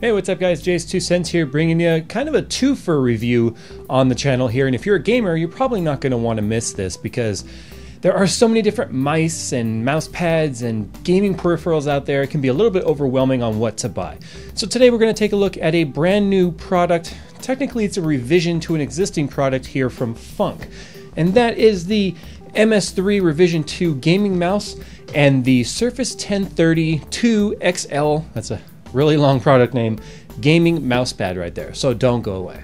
Hey, what's up guys? JayzTwoCents here, bringing you kind of a twofer review on the channel here. And if you're a gamer, you're probably not going to want to miss this because there are so many different mice and mouse pads and gaming peripherals out there. It can be a little bit overwhelming on what to buy. So today we're going to take a look at a brand new product. Technically it's a revision to an existing product here from FUNC. And that is the MS3 Revision 2 gaming mouse and the Surface 1030 2 XL. That's a really long product name, gaming mousepad right there. So don't go away.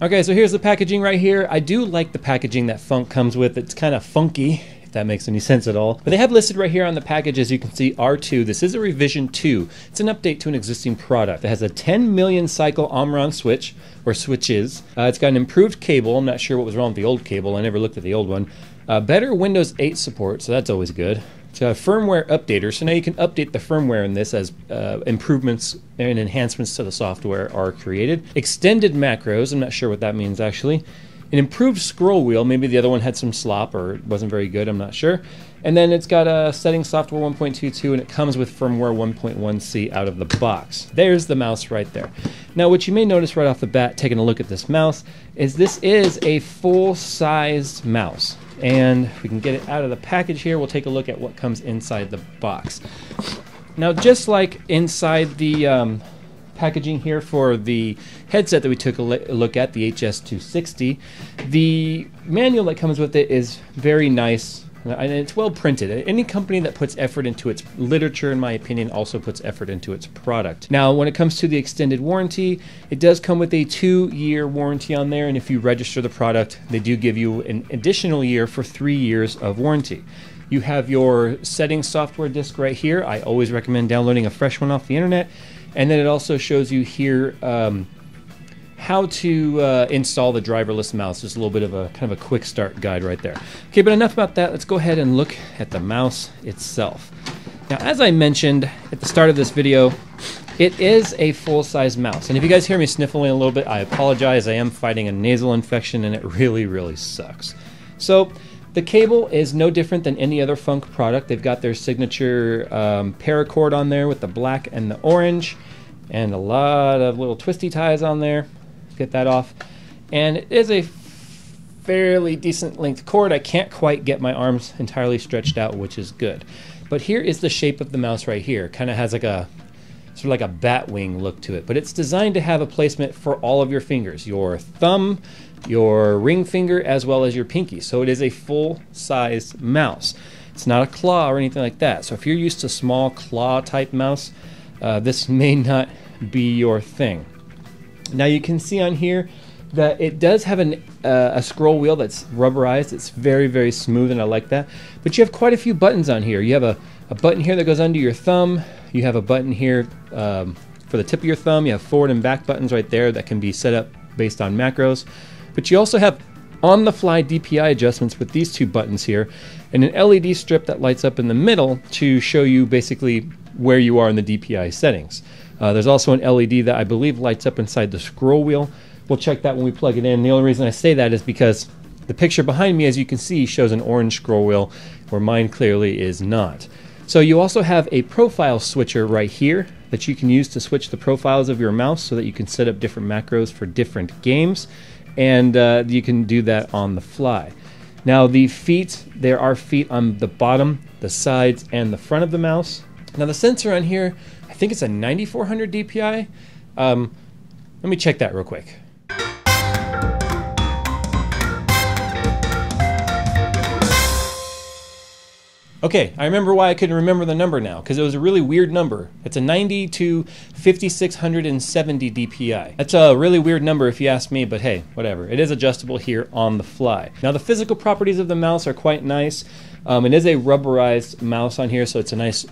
Okay, so here's the packaging right here. I do like the packaging that FUNC comes with. It's kind of funky, if that makes any sense at all. But they have listed right here on the package, as you can see, R2. This is a revision 2. It's an update to an existing product. It has a 10 million cycle Omron switch, or switches. It's got an improved cable. I'm not sure what was wrong with the old cable. I never looked at the old one. Better Windows 8 support, so that's always good. It's a firmware updater, so now you can update the firmware in this as improvements and enhancements to the software are created. Extended macros, I'm not sure what that means actually. An improved scroll wheel, maybe the other one had some slop or it wasn't very good, I'm not sure. And then it's got a settings software 1.22 and it comes with firmware 1.1c out of the box. There's the mouse right there. Now what you may notice right off the bat, taking a look at this mouse, is this is a full-sized mouse. And if we can get it out of the package here, we'll take a look at what comes inside the box. Now just like inside the packaging here for the headset that we took a look at, the HS260, the manual that comes with it is very nice and it's well printed. Any company that puts effort into its literature, in my opinion, also puts effort into its product. Now when it comes to the extended warranty, it does come with a 2-year warranty on there, and if you register the product, they do give you an additional year for 3 years of warranty. You have your settings software disk right here. I always recommend downloading a fresh one off the internet. And then it also shows you here how to install the driverless mouse. Just a little bit of a kind of a quick start guide right there. Okay, but enough about that. Let's go ahead and look at the mouse itself. Now, as I mentioned at the start of this video, it is a full-size mouse. And if you guys hear me sniffling a little bit, I apologize. I am fighting a nasal infection and it really, really sucks. So the cable is no different than any other FUNC product. They've got their signature paracord on there with the black and the orange and a lot of little twisty ties on there. Get that off. And it is a fairly decent length cord. I can't quite get my arms entirely stretched out, which is good. But here is the shape of the mouse right here. Kind of has like a sort of like a bat wing look to it. But it's designed to have a placement for all of your fingers. Your thumb, your ring finger, as well as your pinky. So it is a full-size mouse. It's not a claw or anything like that. So if you're used to small claw type mouse, this may not be your thing. Now you can see on here that it does have a scroll wheel that's rubberized. It's very, very smooth and I like that. But you have quite a few buttons on here. You have a button here that goes under your thumb. You have a button here for the tip of your thumb. You have forward and back buttons right there that can be set up based on macros. But you also have on-the-fly DPI adjustments with these two buttons here and an LED strip that lights up in the middle to show you basically where you are in the DPI settings. There's also an LED that I believe lights up inside the scroll wheel. We'll check that when we plug it in. The only reason I say that is because the picture behind me, as you can see, shows an orange scroll wheel where mine clearly is not. So you also have a profile switcher right here that you can use to switch the profiles of your mouse so that you can set up different macros for different games. And you can do that on the fly. Now the feet, there are feet on the bottom, the sides, and the front of the mouse. Now the sensor on here, I think it's a 9400 DPI. Let me check that real quick. Okay, I remember why I couldn't remember the number now, because it was a really weird number. It's a 90 to 5670 DPI. That's a really weird number if you ask me, but hey, whatever. It is adjustable here on the fly. Now the physical properties of the mouse are quite nice. It is a rubberized mouse on here, so it's a nice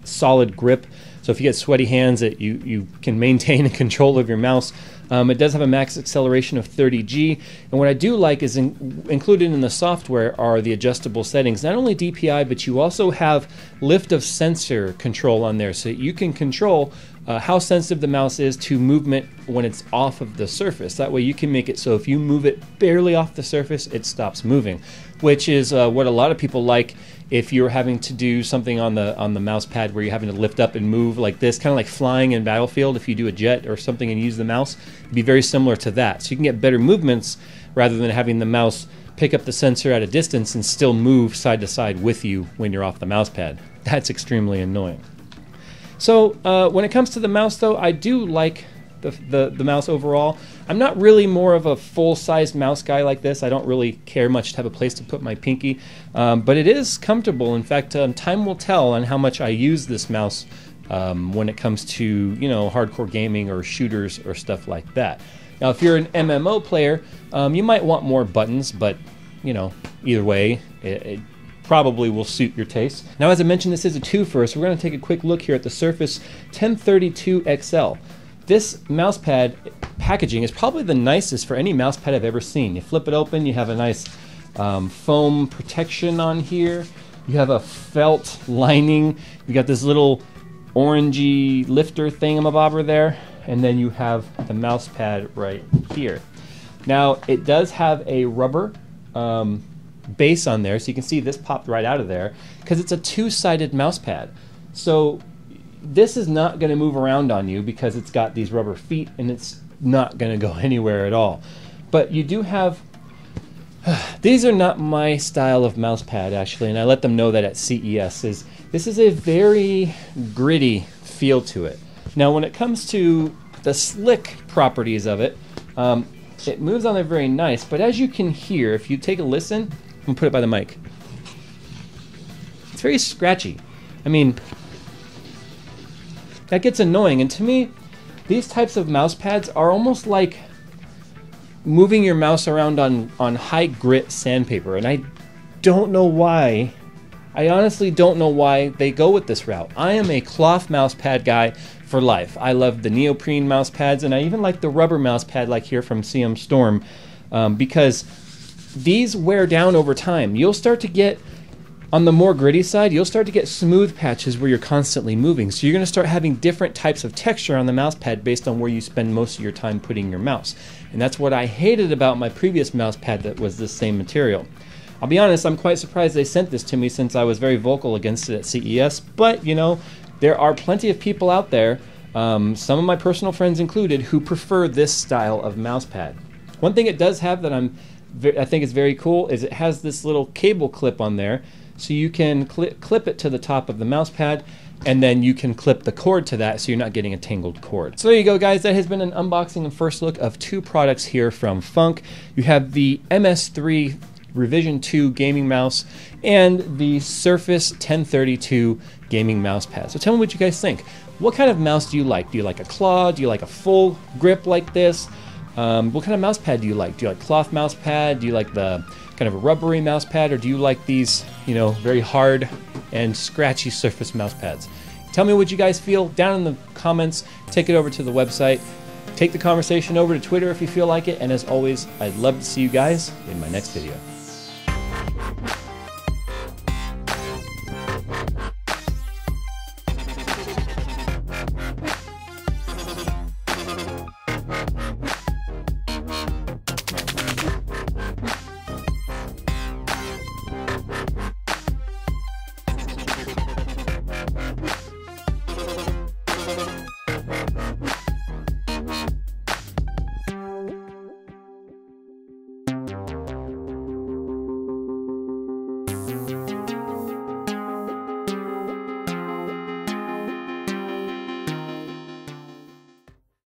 solid grip. So if you get sweaty hands, you can maintain control of your mouse. It does have a max acceleration of 30G, and what I do like is included in the software are the adjustable settings. Not only DPI, but you also have lift of sensor control on there, so you can control how sensitive the mouse is to movement when it's off of the surface. That way you can make it so if you move it barely off the surface, it stops moving, which is what a lot of people like if you're having to do something on the mouse pad where you're having to lift up and move like this, kind of like flying in Battlefield. If you do a jet or something and use the mouse, it'd be very similar to that. So you can get better movements rather than having the mouse pick up the sensor at a distance and still move side to side with you when you're off the mouse pad. That's extremely annoying. So when it comes to the mouse though, I do like the mouse overall. I'm not really more of a full-size mouse guy like this. I don't really care much to have a place to put my pinky, but it is comfortable. In fact, time will tell on how much I use this mouse when it comes to, you know, hardcore gaming or shooters or stuff like that. Now, if you're an MMO player, you might want more buttons, but, you know, either way, it probably will suit your taste. Now, as I mentioned, this is a twofer, so we're going to take a quick look here at the Surface 1032 XL. This mouse pad packaging is probably the nicest for any mouse pad I've ever seen. You flip it open, you have a nice foam protection on here. You have a felt lining. You got this little orangey lifter thingamabobber there, and then you have the mouse pad right here. Now, it does have a rubber base on there, so you can see this popped right out of there because it's a two-sided mouse pad. So this is not going to move around on you because it's got these rubber feet and it's not going to go anywhere at all. But you do have, these are not my style of mouse pad actually, and I let them know that at CES. This is a very gritty feel to it. Now when it comes to the slick properties of it, it moves on there very nice, but as you can hear, if you take a listen, I'm going to put it by the mic. It's very scratchy. I mean, that gets annoying, and to me, these types of mouse pads are almost like moving your mouse around on high grit sandpaper, and I don't know why. I honestly don't know why they go with this route. I am a cloth mouse pad guy for life. I love the neoprene mouse pads, and I even like the rubber mouse pad like here from CM Storm because these wear down over time. You'll start to get, on the more gritty side, you'll start to get smooth patches where you're constantly moving. So you're going to start having different types of texture on the mouse pad based on where you spend most of your time putting your mouse. And that's what I hated about my previous mouse pad that was this same material. I'll be honest, I'm quite surprised they sent this to me since I was very vocal against it at CES, but you know, there are plenty of people out there, some of my personal friends included, who prefer this style of mouse pad. One thing it does have that I think is very cool is it has this little cable clip on there, so you can clip it to the top of the mouse pad, and then you can clip the cord to that so you're not getting a tangled cord. So there you go, guys. That has been an unboxing and first look of two products here from FUNC. You have the MS3 Revision 2 gaming mouse and the Surface 1032 gaming mouse pad. So tell me what you guys think. What kind of mouse do you like? Do you like a claw? Do you like a full grip like this? What kind of mouse pad do you like? Do you like cloth mouse pad? Do you like the kind of a rubbery mouse pad, or do you like these, you know, very hard and scratchy Surface mouse pads? Tell me what you guys feel down in the comments. Take it over to the website. Take the conversation over to Twitter if you feel like it. And as always, I'd love to see you guys in my next video.